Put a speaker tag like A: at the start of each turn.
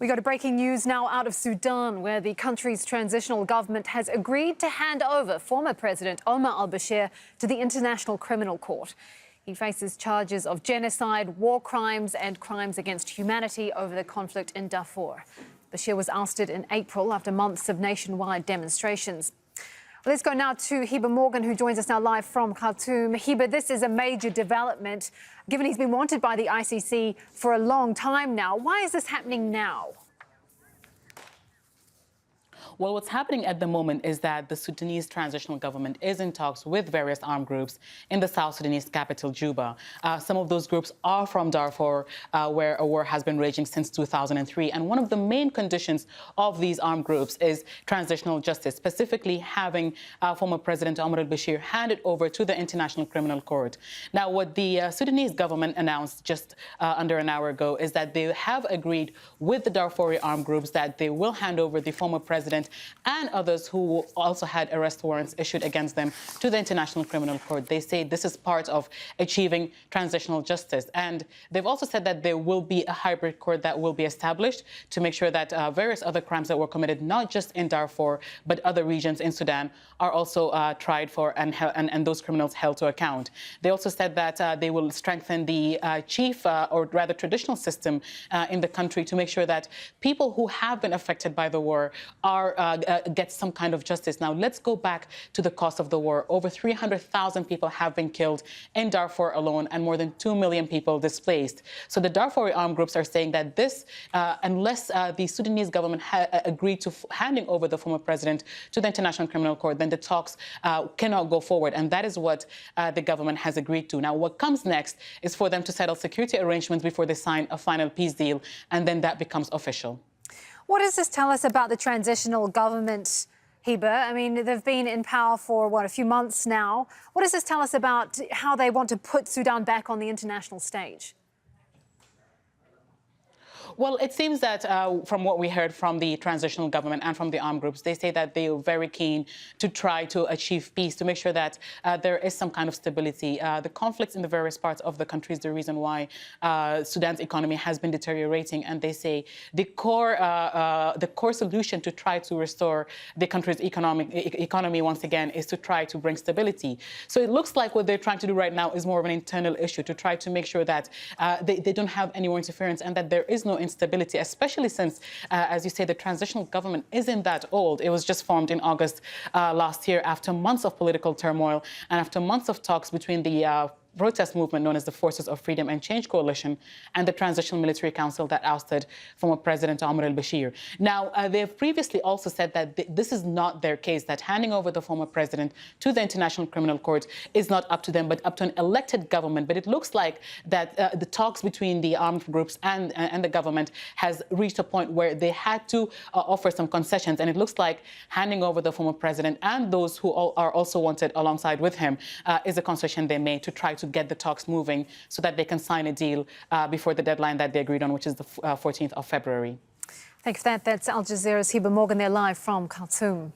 A: We go to breaking news now out of Sudan, where the country's transitional government has agreed to hand over former President Omar al-Bashir to the International Criminal Court. He faces charges of genocide, war crimes and crimes against humanity over the conflict in Darfur. Bashir was ousted in April after months of nationwide demonstrations. Well, let's go now to Hiba Morgan, who joins us now live from Khartoum. Hiba, this is a major development, given he's been wanted by the ICC for a long time now. Why is this happening now?
B: Well, what's happening at the moment is that the Sudanese transitional government is in talks with various armed groups in the South Sudanese capital, Juba. Some of those groups are from Darfur, where a war has been raging since 2003. And one of the main conditions of these armed groups is transitional justice, specifically having former President Omar al-Bashir handed over to the International Criminal Court. Now, what the Sudanese government announced just under an hour ago is that they have agreed with the Darfuri armed groups that they will hand over the former president and others who also had arrest warrants issued against them to the International Criminal Court. They say this is part of achieving transitional justice. And they've also said that there will be a hybrid court that will be established to make sure that various other crimes that were committed, not just in Darfur, but other regions in Sudan, are also tried for and those criminals held to account. They also said that they will strengthen the chief, or rather traditional system in the country to make sure that people who have been affected by the war are get some kind of justice. Now, let's go back to the cause of the war. Over 300,000 people have been killed in Darfur alone and more than 2 million people displaced. So the Darfuri armed groups are saying that this, unless the Sudanese government agreed to handing over the former president to the International Criminal Court, then the talks cannot go forward. And that is what the government has agreed to. Now, what comes next is for them to settle security arrangements before they sign a final peace deal, and then that becomes official.
A: What does this tell us about the transitional government, Hiba? I mean, they've been in power for, what, a few months now. What does this tell us about how they want to put Sudan back on the international stage?
B: Well, it seems that from what we heard from the transitional government and from the armed groups, they say that they are very keen to try to achieve peace, to make sure that there is some kind of stability. The conflicts in the various parts of the country is the reason why Sudan's economy has been deteriorating. And they say the core solution to try to restore the country's economy once again is to try to bring stability. So it looks like what they're trying to do right now is more of an internal issue, to try to make sure that they don't have any more interference and that there is no instability, especially since, as you say, the transitional government isn't that old. It was just formed in August last year after months of political turmoil and after months of talks between the protest movement known as the Forces of Freedom and Change Coalition and the Transitional Military Council that ousted former President Omar al-Bashir. Now, they have previously also said that this is not their case, that handing over the former president to the International Criminal Court is not up to them, but up to an elected government. But it looks like that the talks between the armed groups and the government has reached a point where they had to offer some concessions. And it looks like handing over the former president and those who are also wanted alongside with him is a concession they made to try to get the talks moving so that they can sign a deal before the deadline that they agreed on, which is the 14th of February.
A: Thanks for that. That's Al Jazeera's Hiba Morgan there live from Khartoum.